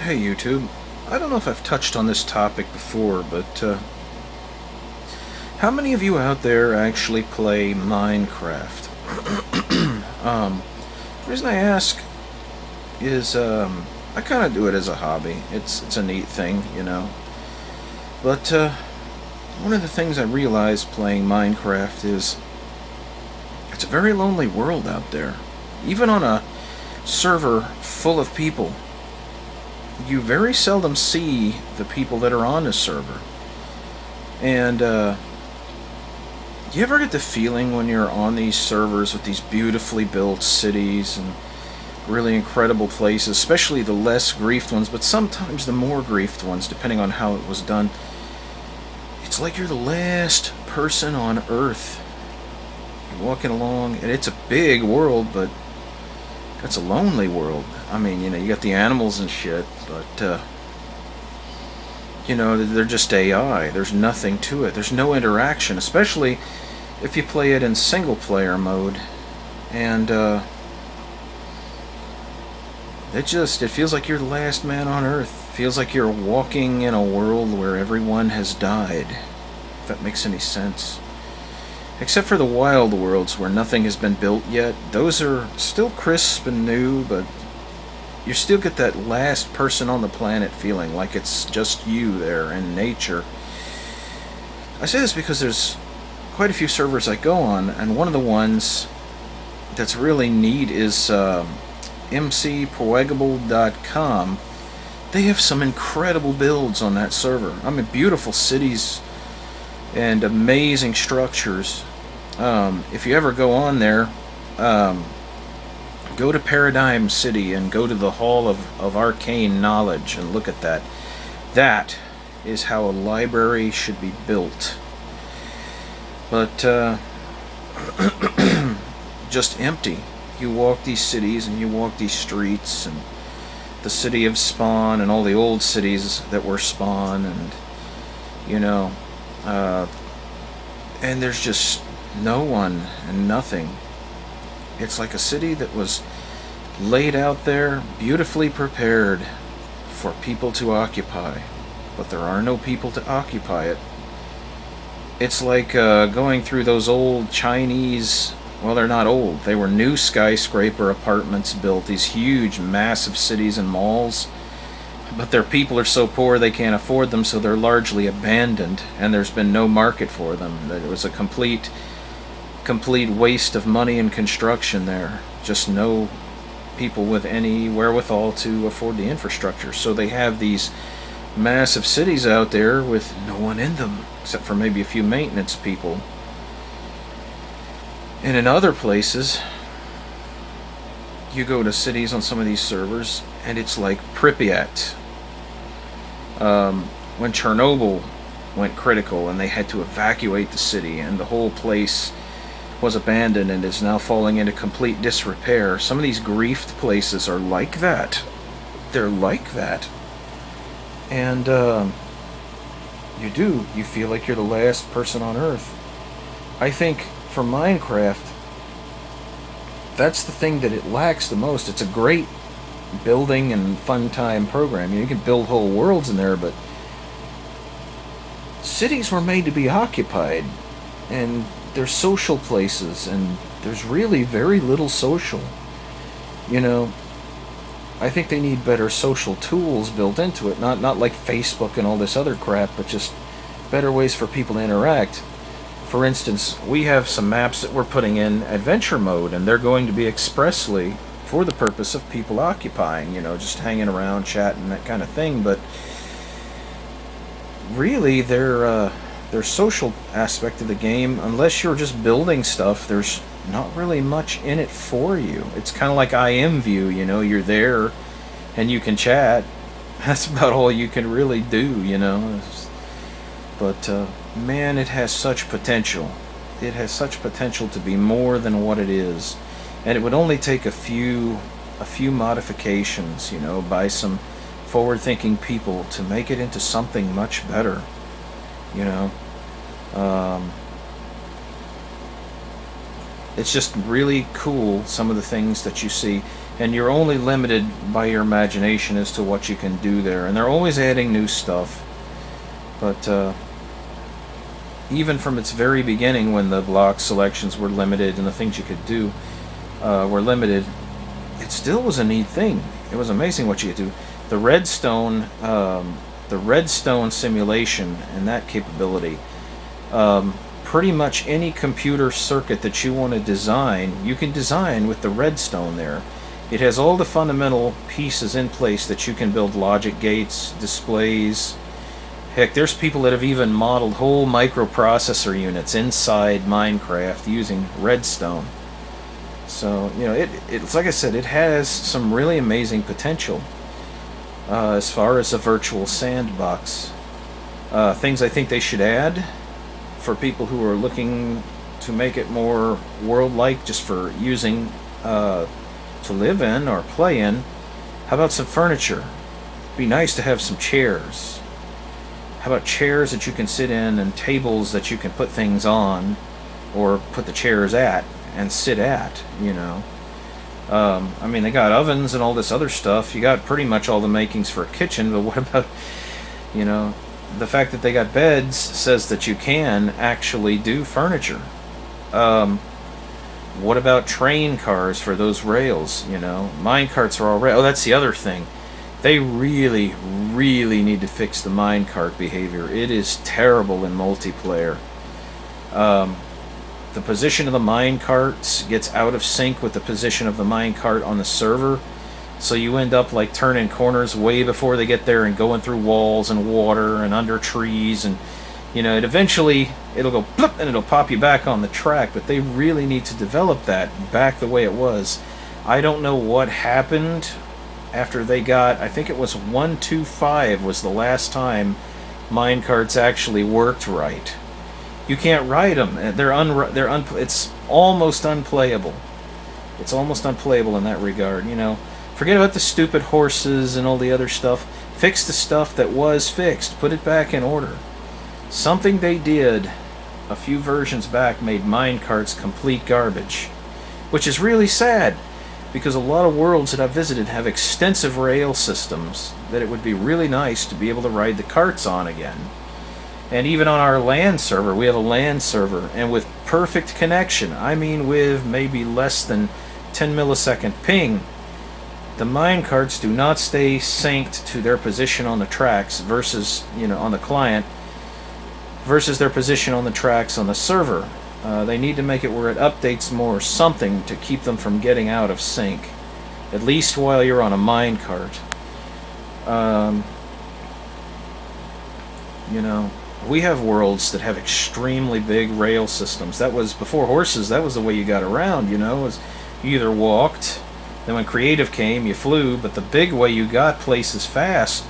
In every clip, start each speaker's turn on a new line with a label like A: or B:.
A: Hey YouTube, I don't know if I've touched on this topic before, but how many of you out there actually play Minecraft? The reason I ask is I kind of do it as a hobby. It's a neat thing. But one of the things I realized playing Minecraft is it's a very lonely world out there. Even on a server full of people, you very seldom see the people that are on the server. And do you ever get the feeling when you're on these servers with these beautifully built cities and really incredible places, especially the less griefed ones, but sometimes the more griefed ones, depending on how it was done? It's like you're the last person on Earth. You're walking along, and it's a big world, but it's a lonely world. I mean, you got the animals and shit, but they're just AI. There's nothing to it. There's no interaction, especially if you play it in single player mode. And it feels like you're the last man on Earth. It feels like you're walking in a world where everyone has died. If that makes any sense. Except for the wild worlds where nothing has been built yet. Those are still crisp and new, but you still get that last person on the planet feeling, like it's just you there in nature. I say this because there's quite a few servers I go on, and one of the ones that's really neat is mcpoegable.com. They have some incredible builds on that server. I mean, beautiful cities and amazing structures. If you ever go on there, go to Paradigm City and go to the Hall of Arcane Knowledge and look at that. That is how a library should be built. But just empty. You walk these cities and you walk these streets and the city of Spawn and all the old cities that were Spawn, and you know and there's just no one and nothing. It's like a city that was laid out there, beautifully prepared for people to occupy, but there are no people to occupy it. It's like going through those old Chinese, well, they're not old, they were new skyscraper apartments built, these huge, massive cities and malls, but their people are so poor they can't afford them, so they're largely abandoned, and there's been no market for them. It was a complete waste of money and construction there. Just no people with any wherewithal to afford the infrastructure. So they have these massive cities out there with no one in them, except for maybe a few maintenance people. And in other places, you go to cities on some of these servers, and it's like Pripyat. When Chernobyl went critical and they had to evacuate the city, and the whole place was abandoned and is now falling into complete disrepair. Some of these griefed places are like that. They're like that. And you feel like you're the last person on Earth. I think for Minecraft, that's the thing that it lacks the most. It's a great building and fun time program. You can build whole worlds in there, but cities were made to be occupied, and they're social places, and there's really very little social. I think they need better social tools built into it, not like Facebook and all this other crap, but just better ways for people to interact. For instance, we have some maps that we're putting in adventure mode, and they're going to be expressly for the purpose of people occupying, just hanging around, chatting, that kind of thing. But really, their social aspect of the game, unless you're just building stuff, there's not really much in it for you. It's kind of like IMView, you're there and you can chat. That's about all you can really do. But man, it has such potential. It has such potential to be more than what it is, and it would only take a few modifications, by some forward-thinking people to make it into something much better. You know, it's just really cool, some of the things that you see. and you're only limited by your imagination as to what you can do there. And they're always adding new stuff. But even from its very beginning, when the block selections were limited and the things you could do were limited, it still was a neat thing. It was amazing what you could do. The Redstone simulation and that capability. Pretty much any computer circuit that you want to design, you can design with the Redstone there. It has all the fundamental pieces in place that you can build logic gates, displays. Heck, there's people that have even modeled whole microprocessor units inside Minecraft using Redstone. So, it's like I said, it has some really amazing potential as far as a virtual sandbox. Things I think they should add for people who are looking to make it more world-like, just for using to live in or play in. How about some furniture? Be nice to have some chairs. How about chairs that you can sit in and tables that you can put things on or put the chairs at and sit at, I mean, they got ovens and all this other stuff. You got pretty much all the makings for a kitchen, but what about, the fact that they got beds says that you can actually do furniture. What about train cars for those rails? Mine carts are already... Oh, that's the other thing. They really, really need to fix the minecart behavior. It is terrible in multiplayer. The position of the minecarts gets out of sync with the position of the minecart on the server. So you end up like turning corners way before they get there and going through walls and water and under trees. And, eventually it'll go plop and it'll pop you back on the track. But they really need to develop that back the way it was. I don't know what happened after they got, I think it was 1.2.5 was the last time minecarts actually worked right. You can't ride them. It's almost unplayable. It's almost unplayable in that regard. Forget about the stupid horses and all the other stuff. Fix the stuff that was fixed. Put it back in order. Something they did a few versions back made minecarts complete garbage, which is really sad, because a lot of worlds that I've visited have extensive rail systems that it would be really nice to be able to ride the carts on again. And even on our LAN server, we have a LAN server, and with perfect connection, I mean with maybe less than 10 millisecond ping, the minecarts do not stay synced to their position on the tracks versus, on the client, versus their position on the tracks on the server. They need to make it where it updates more or something to keep them from getting out of sync, at least while you're on a minecart. We have worlds that have extremely big rail systems. That was before horses. That was the way you got around. Was you either walked, then when creative came, you flew. But the big way you got places fast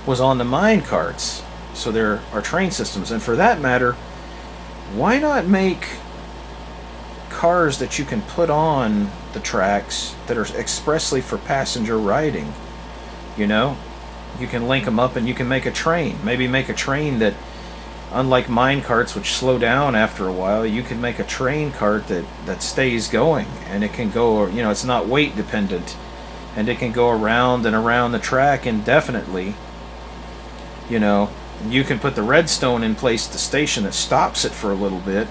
A: was on the minecarts. So there are train systems, and for that matter, why not make cars that you can put on the tracks that are expressly for passenger riding? You can link them up and you can make a train. Maybe make a train that, unlike minecarts which slow down after a while, you can make a train cart that stays going, and it can go, it's not weight dependent, and it can go around and around the track indefinitely. You can put the redstone in place at the station that stops it for a little bit.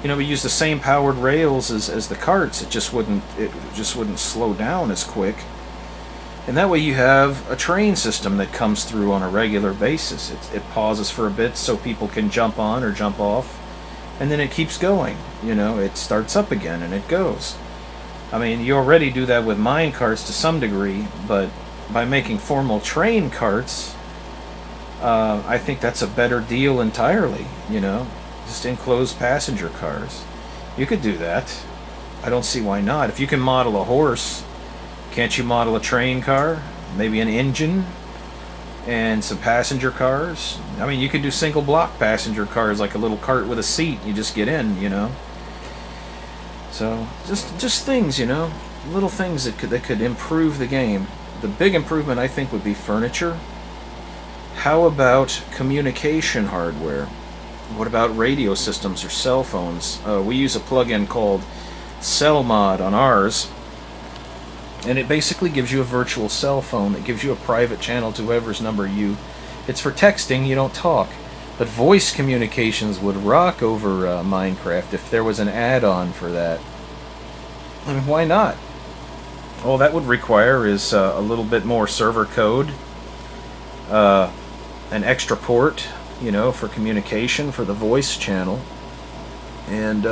A: We use the same powered rails as the carts. It just wouldn't slow down as quick. And that way you have a train system that comes through on a regular basis. It pauses for a bit so people can jump on or jump off, and then it keeps going. It starts up again and it goes. I mean, you already do that with mine carts to some degree, but by making formal train carts, I think that's a better deal entirely. Just enclosed passenger cars. You could do that. I don't see why not. If you can model a horse, can't you model a train car? Maybe an engine and some passenger cars? I mean, you could do single block passenger cars, like a little cart with a seat. You just get in, So, just things, little things that could improve the game. The big improvement, I think, would be furniture. How about communication hardware? What about radio systems or cell phones? We use a plugin called CellMod on ours. And it basically gives you a virtual cell phone that gives you a private channel to whoever's number you. It's for texting, you don't talk. But voice communications would rock over Minecraft if there was an add-on for that. I mean, why not? All that would require is a little bit more server code, an extra port, for communication for the voice channel, and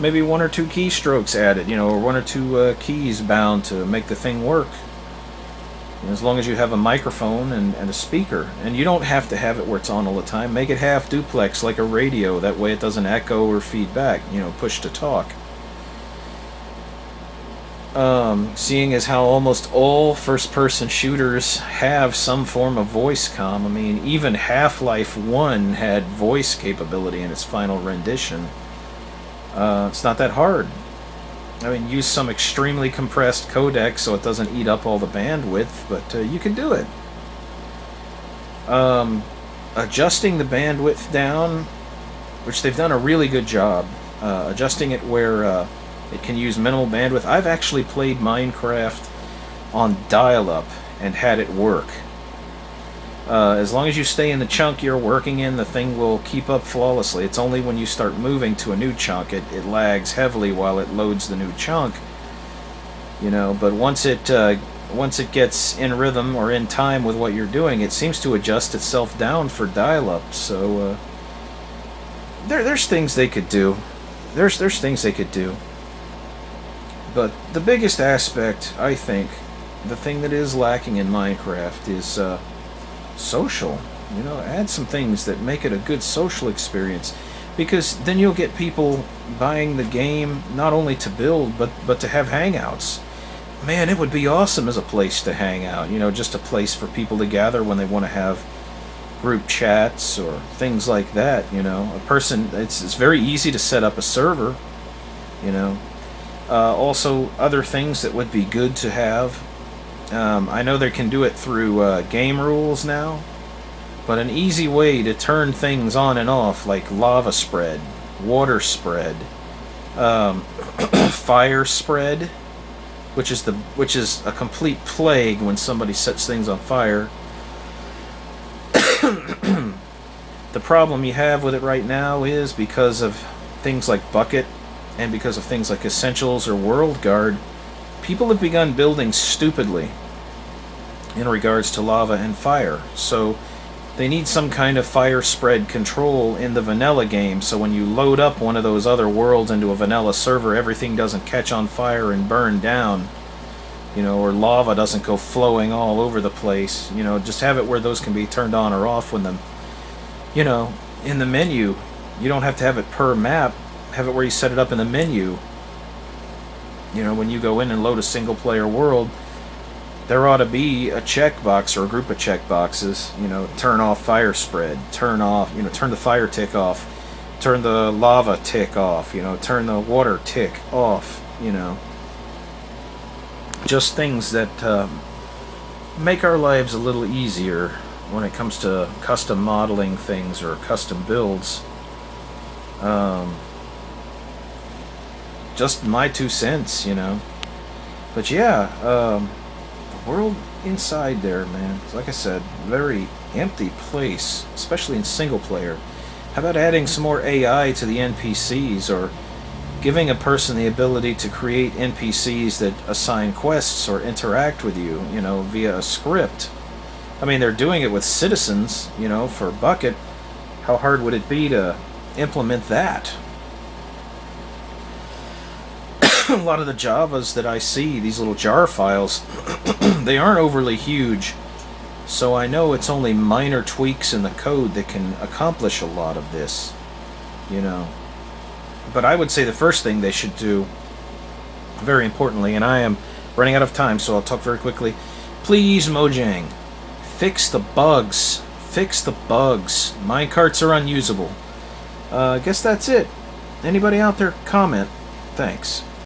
A: maybe one or two keystrokes added, or one or two keys bound to make the thing work. As long as you have a microphone and a speaker. And you don't have to have it where it's on all the time. Make it half duplex like a radio. That way it doesn't echo or feedback. Push to talk. Seeing as how almost all first-person shooters have some form of voice comm. I mean, even Half-Life 1 had voice capability in its final rendition. It's not that hard. I mean, use some extremely compressed codec so it doesn't eat up all the bandwidth, but you can do it. Adjusting the bandwidth down, which they've done a really good job, adjusting it where it can use minimal bandwidth. I've actually played Minecraft on dial-up and had it work. As long as you stay in the chunk you're working in, the thing will keep up flawlessly. It's only when you start moving to a new chunk it lags heavily while it loads the new chunk. But once it gets in rhythm or in time with what you're doing, it seems to adjust itself down for dial-up. So there's things they could do. There's things they could do. But the biggest aspect, I think, the thing that is lacking in Minecraft is social. Add some things that make it a good social experience, because then you'll get people buying the game not only to build but to have hangouts. Man, it would be awesome as a place to hang out, just a place for people to gather when they want to have group chats or things like that. It's very easy to set up a server. Also other things that would be good to have. I know they can do it through game rules now, but an easy way to turn things on and off, like lava spread, water spread, fire spread, which is a complete plague when somebody sets things on fire. The problem you have with it right now is because of things like Bucket and because of things like Essentials or World Guard, people have begun building stupidly in regards to lava and fire. So they need some kind of fire spread control in the vanilla game, so when you load up one of those other worlds into a vanilla server, everything doesn't catch on fire and burn down, or lava doesn't go flowing all over the place. Just have it where those can be turned on or off when in the menu. You don't have to have it per map. Have it where you set it up in the menu. When you go in and load a single player world, there ought to be a checkbox or a group of checkboxes. Turn off fire spread, turn the fire tick off, turn the lava tick off, turn the water tick off, Just things that make our lives a little easier when it comes to custom modeling things or custom builds. Just my 2 cents, But yeah, the world inside there, man, like I said, very empty place, especially in single player. How about adding some more AI to the NPCs, or giving a person the ability to create NPCs that assign quests or interact with you, via a script? I mean, they're doing it with citizens, for Bucket. How hard would it be to implement that? A lot of the Javas that I see, these little jar files, they aren't overly huge, so I know it's only minor tweaks in the code that can accomplish a lot of this, But I would say the first thing they should do, very importantly, and I am running out of time, so I'll talk very quickly. Please, Mojang, fix the bugs. Fix the bugs. Minecarts are unusable. I guess that's it. Anybody out there, comment. Thanks.